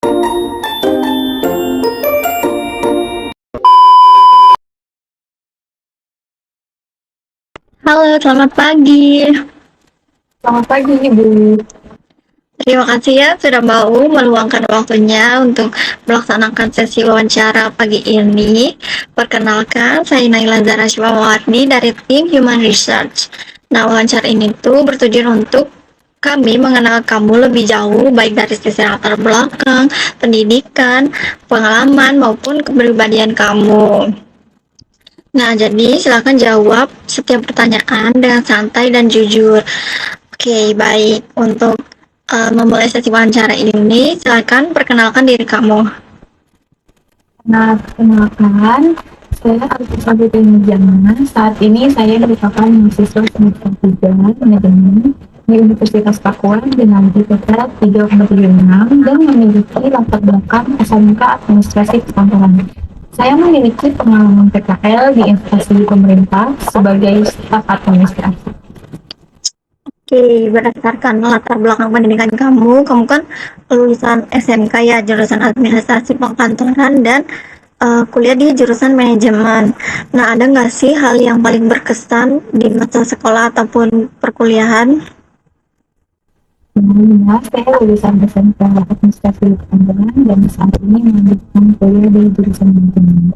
Halo, selamat pagi. Selamat pagi, Ibu. Terima kasih ya sudah mau meluangkan waktunya untuk melaksanakan sesi wawancara pagi ini. Perkenalkan, saya Naila Zara Shimawarni dari tim Human Research. Nah, wawancara ini tuh bertujuan untuk kami mengenal kamu lebih jauh, baik dari sisi latar belakang, pendidikan, pengalaman, maupun kepribadian kamu. Nah, jadi silakan jawab setiap pertanyaan dengan santai dan jujur. Oke, baik. Untuk memulai sesi wawancara ini, silakan perkenalkan diri kamu. Nah, perkenalkan, saya Arifah Jana. Saat ini saya merupakan mahasiswa semester 3 manajemen di Universitas Papua dengan IPK 3,76 dan memiliki latar belakang SMK Administrasi Perkantoran. Saya memiliki pengalaman PKL di instansi pemerintah sebagai staf administrasi. Oke, berdasarkan latar belakang pendidikan kamu kan lulusan SMK ya, jurusan Administrasi Perkantoran dan kuliah di jurusan manajemen. Nah, ada nggak sih hal yang paling berkesan di masa sekolah ataupun perkuliahan? Sebelumnya, saya lulusan SMK Administrasi Perkantoran dan saat ini melanjutkan kuliah di jurusan manajemen.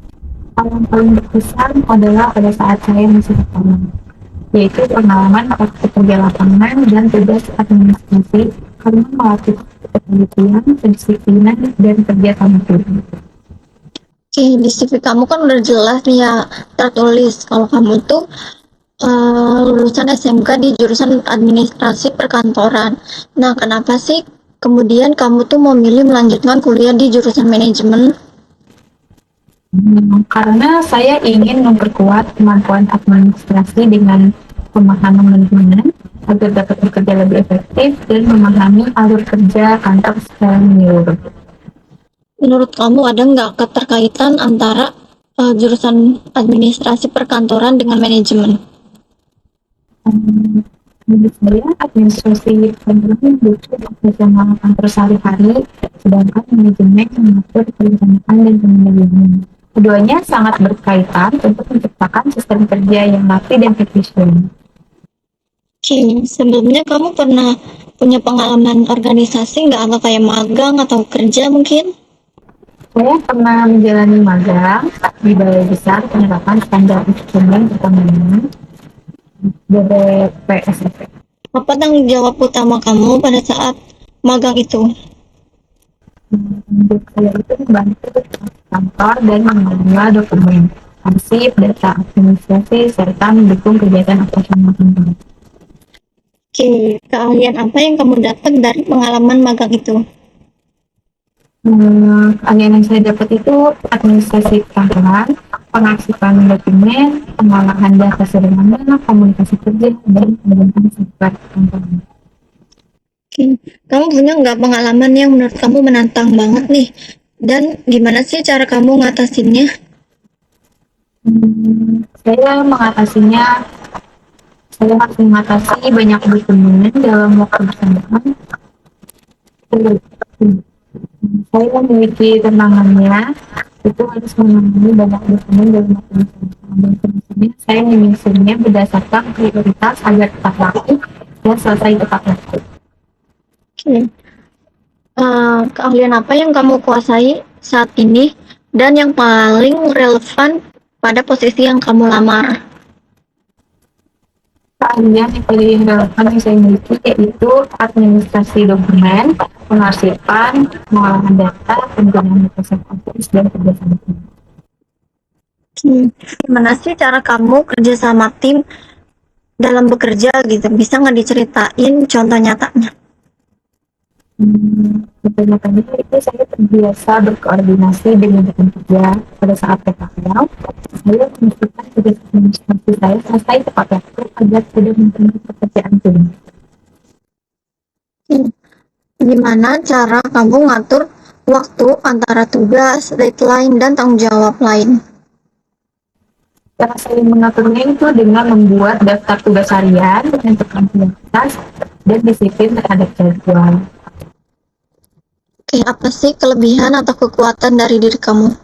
Hal yang paling berkesan adalah pada saat saya masih sekolah, yaitu pengalaman praktik kerja lapangan dan tugas administrasi karena melatih ketelitian, kedisiplinan, dan kerja sama tim. Oke, di CV kamu kan udah jelas nih ya tertulis kalau kamu tuh lulusan SMK di jurusan administrasi perkantoran. Nah, kenapa sih kemudian kamu tuh memilih melanjutkan kuliah di jurusan manajemen? Karena saya ingin memperkuat kemampuan administrasi dengan pemahaman manajemen agar dapat bekerja lebih efektif dan memahami alur kerja kantor secara menyeluruh. Menurut kamu ada nggak keterkaitan antara jurusan administrasi perkantoran dengan manajemen? Menurut saya, administrasi kantoran butuh profesional kantor sehari-hari, sedangkan manajemen mengatur perencanaan dan pengendalian. Keduanya sangat berkaitan untuk menciptakan sistem kerja yang rapi dan efisien. Oke, sebelumnya kamu pernah punya pengalaman organisasi nggak, atau kayak magang atau kerja mungkin? Saya pernah menjalani magang di Balai Besar Penerapan Standar Instrumen Pertambangan (BBPSDP). Apa tanggung jawab utama kamu pada saat magang itu? Untuk saya itu membantu kantor dan mengelola dokumen, arsip, data administrasi, serta mendukung kegiatan operasional kantor. Oke, keahlian apa yang kamu dapat dari pengalaman magang itu? Keahlian yang saya dapat itu administrasi kantoran, pengarsipan dokumen, pengolahan data sederhana, komunikasi kerja, dan pengembangan software kantoran. Oke, kamu punya nggak pengalaman yang menurut kamu menantang banget nih? Dan gimana sih cara kamu ngatasinnya? Saya mengatasinya, saya harus mengatasi banyak dokumen dalam waktu bersamaan. Saya memiliki tantangannya, itu harus menangani banyak dokumen dalam waktu bersamaan. Dan selanjutnya saya menyusunnya berdasarkan prioritas agar tepat waktu dan selesai tepat waktu. Oke, keahlian apa yang kamu kuasai saat ini dan yang paling relevan pada posisi yang kamu lamar? Keahlian yang paling relevan yang saya miliki yaitu administrasi dokumen, pengarsipan, pengolahan data, penggunaan Microsoft Office, dan kerjasama tim. Gimana sih cara kamu kerja sama tim dalam bekerja gitu? Bisa nggak diceritain contoh nyatanya? Kebanyakannya itu saya terbiasa berkoordinasi dengan rekan kerja pada saat PKL. Saya memastikan tugas administrasi saya selesai tepat waktu agar tidak mengganggu pekerjaan tim. Gimana cara kamu ngatur waktu antara tugas, deadline, dan tanggung jawab lain? Cara saya mengaturnya itu dengan membuat daftar tugas harian, menentukan prioritas, dan disiplin terhadap jadwal. Oke, apa sih kelebihan atau kekuatan dari diri kamu?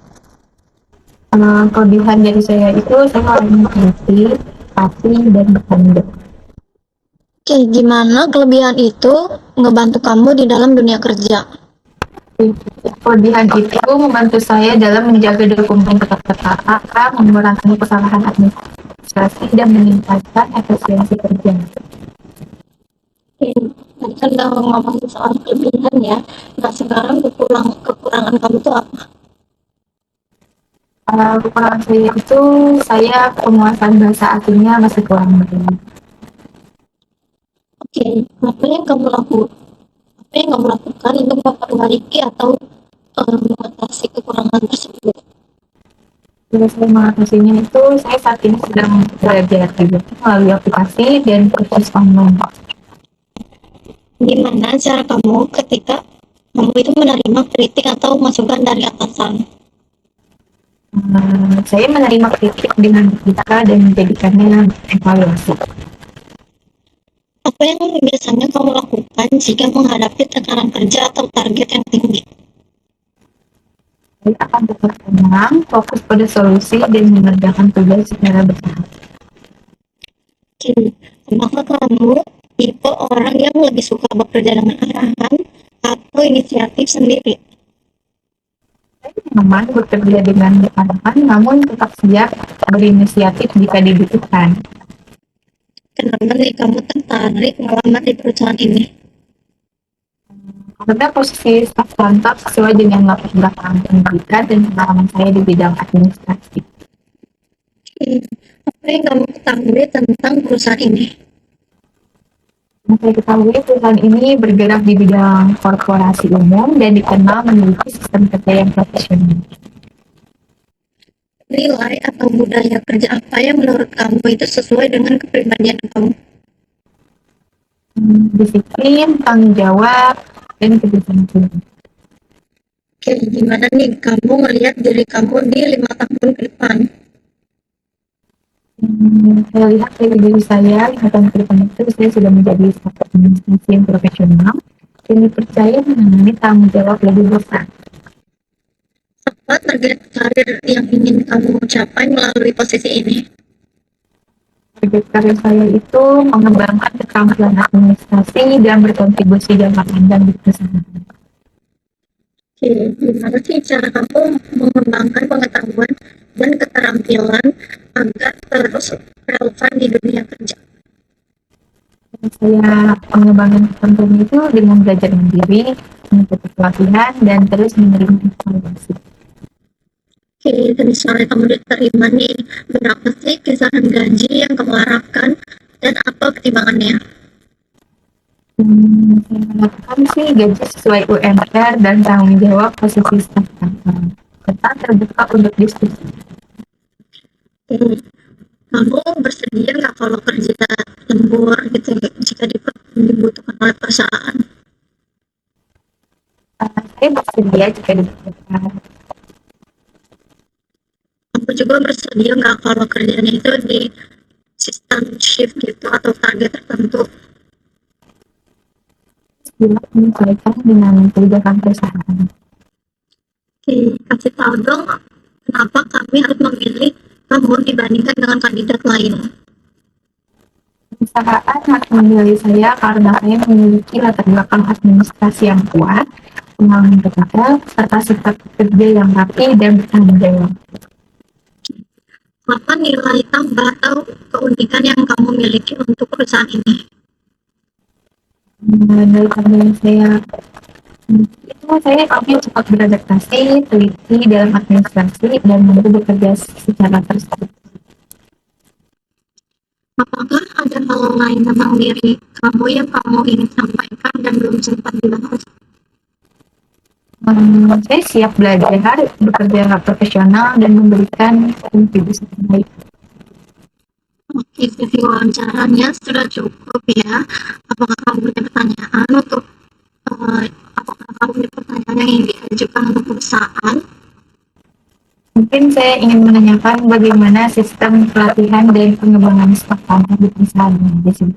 Kelebihan dari saya itu saya orangnya kreatif, rapi, dan bertanggung. Oke, gimana kelebihan itu ngebantu kamu di dalam dunia kerja? Kelebihan itu membantu saya dalam menjaga dokumen tetap tertata, mengurangi kesalahan administrasi, dan meningkatkan efisiensi kerja. Oke, tadi kan udah ngomongin soal kelebihan ya. Nah, sekarang kekurangan kamu tuh apa? Kekurangan saya itu saya penguasaan bahasa asingnya masih kurang baik. Oke, apa yang kamu lakukan untuk memperbaiki atau mengatasi kekurangan tersebut? Cara saya mengatasinya itu saya saat ini sedang belajar juga melalui aplikasi dan kursus online. Gimana cara kamu ketika kamu itu menerima kritik atau masukan dari atasan? Saya menerima kritik dengan etika dan menjadikannya evaluasi. Apa yang biasanya kamu lakukan jika menghadapi tekanan kerja atau target yang tinggi? Saya akan tetap tenang, fokus pada solusi, dan mengerjakan tugas secara bertahap. Oke, apakah kamu tipe orang yang lebih suka bekerja dengan arahan atau inisiatif sendiri? Saya nyaman bekerja dengan rekan-rekan, namun tetap siap berinisiatif jika dibutuhkan. Kenapa nih kamu tertarik melamar di perusahaan ini? Karena posisi staf kantor sesuai dengan latar belakang pendidikan dan pengalaman saya di bidang administrasi. Apa yang kamu ketahui tentang perusahaan ini? Yang saya ketahui, perusahaan ini bergerak di bidang korporasi umum dan dikenal memiliki sistem kerja yang profesional. Nilai atau budaya kerja apa yang menurut kamu itu sesuai dengan kepribadian kamu? Disiplin, tanggung jawab, dan kebijaksanaan. Oke, gimana nih kamu melihat diri kamu di 5 tahun ke depan? Saya lihat dari diri saya, 5 tahun ke depan itu saya sudah menjadi staf administrasi yang profesional dan dipercaya menangani tanggung jawab lebih besar. Apa target karir yang ingin kamu capai melalui posisi ini? Target karir saya itu mengembangkan keterampilan administrasi dan berkontribusi jangka panjang di perusahaan. Oke, gimana sih cara kamu mengembangkan pengetahuan dan keterampilan agar terus relevan di dunia kerja? Saya mengembangkan keterampilan itu dengan belajar mandiri, mengikuti pelatihan, dan terus menerima evaluasi. Oke, dan misalnya kamu diterima nih, berapa sih kisaran gaji yang kamu harapkan dan apa pertimbangannya? Saya harapkan sih gaji sesuai UMR dan tanggung jawab posisi staf kantor. Tetap terbuka untuk diskusi. Oke, kamu bersedia nggak kalau kerja lembur gitu jika dibutuhkan oleh perusahaan? Saya bersedia jika dibutuhkan. Aku juga bersedia nggak kalau kerjanya itu di sistem shift gitu atau target tertentu? Bila menyesuaikan dengan kebijakan perusahaan. Oke, kasih tahu dong kenapa kami harus memilih kamu dibandingkan dengan kandidat lain. Perusahaan harus memilih saya karena saya memiliki latar belakang administrasi yang kuat, pengalaman bekerja, serta sifat kerja yang rapi dan bertanggung jawab. Apa nilai tambah atau keunikan yang kamu miliki untuk perusahaan ini? Dari kerja saya kami cepat beradaptasi, teliti dalam administrasi, dan mampu bekerja secara terstruktur. Apakah ada hal lain tentang diri kamu yang kamu ingin sampaikan dan belum sempat dibahas? Saya siap belajar, bekerja profesional, dan memberikan kontribusi terbaik. Oke, sesi wawancaranya sudah cukup ya. Apakah kamu punya pertanyaan apakah kamu punya pertanyaan yang ingin diajukan untuk perusahaan? Mungkin saya ingin menanyakan bagaimana sistem pelatihan dan pengembangan staf kantor di perusahaan di sini.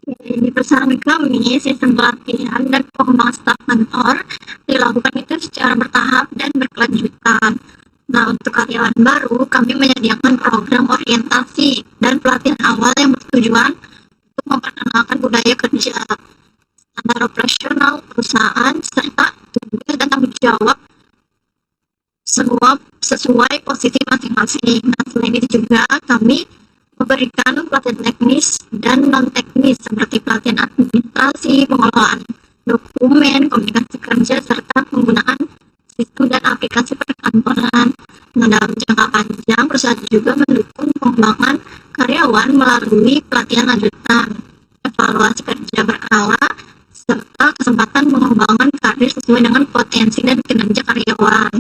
Di perusahaan kami, sistem pelatihan dan pengembangan staf kantor dilakukan itu secara bertahap dan berkelanjutan. Nah, untuk karyawan baru, kami menyediakan program orientasi dan pelatihan awal yang bertujuan untuk memperkenalkan budaya kerja, standar operasional perusahaan, serta tugas dan tanggung jawab semua sesuai posisi masing-masing. Nah, selain itu juga kami memberikan pelatihan teknis dan non-teknis seperti pelatihan administrasi, pengelolaan dokumen, komunikasi kerja, serta penggunaan sistem dan aplikasi perkantoran. Nah, dalam jangka panjang, perusahaan juga mendukung pengembangan karyawan melalui pelatihan lanjutan, evaluasi kerja berkala, serta kesempatan mengembangkan karir sesuai dengan potensi dan kinerja karyawan.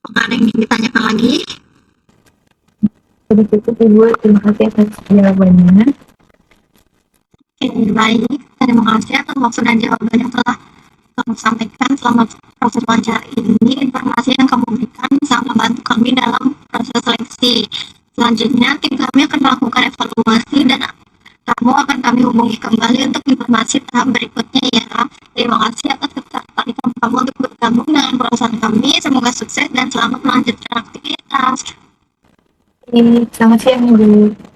Apakah ada yang ingin ditanyakan lagi? Sudah cukup Ibu, terima kasih atas jawabannya. Baik, terima kasih atas waktu dan jawaban yang telah kamu sampaikan selama proses wawancara ini. Informasi yang kamu berikan sangat membantu kami dalam proses seleksi. Selanjutnya, tim kami akan melakukan evaluasi dan kamu akan kami hubungi kembali untuk informasi tahap berikutnya ya. Terima kasih atas ketertarikan kamu untuk bergabung dengan perusahaan kami. Semoga sukses dan selamat melanjutkan aktivitas. Selamat siang Ibu.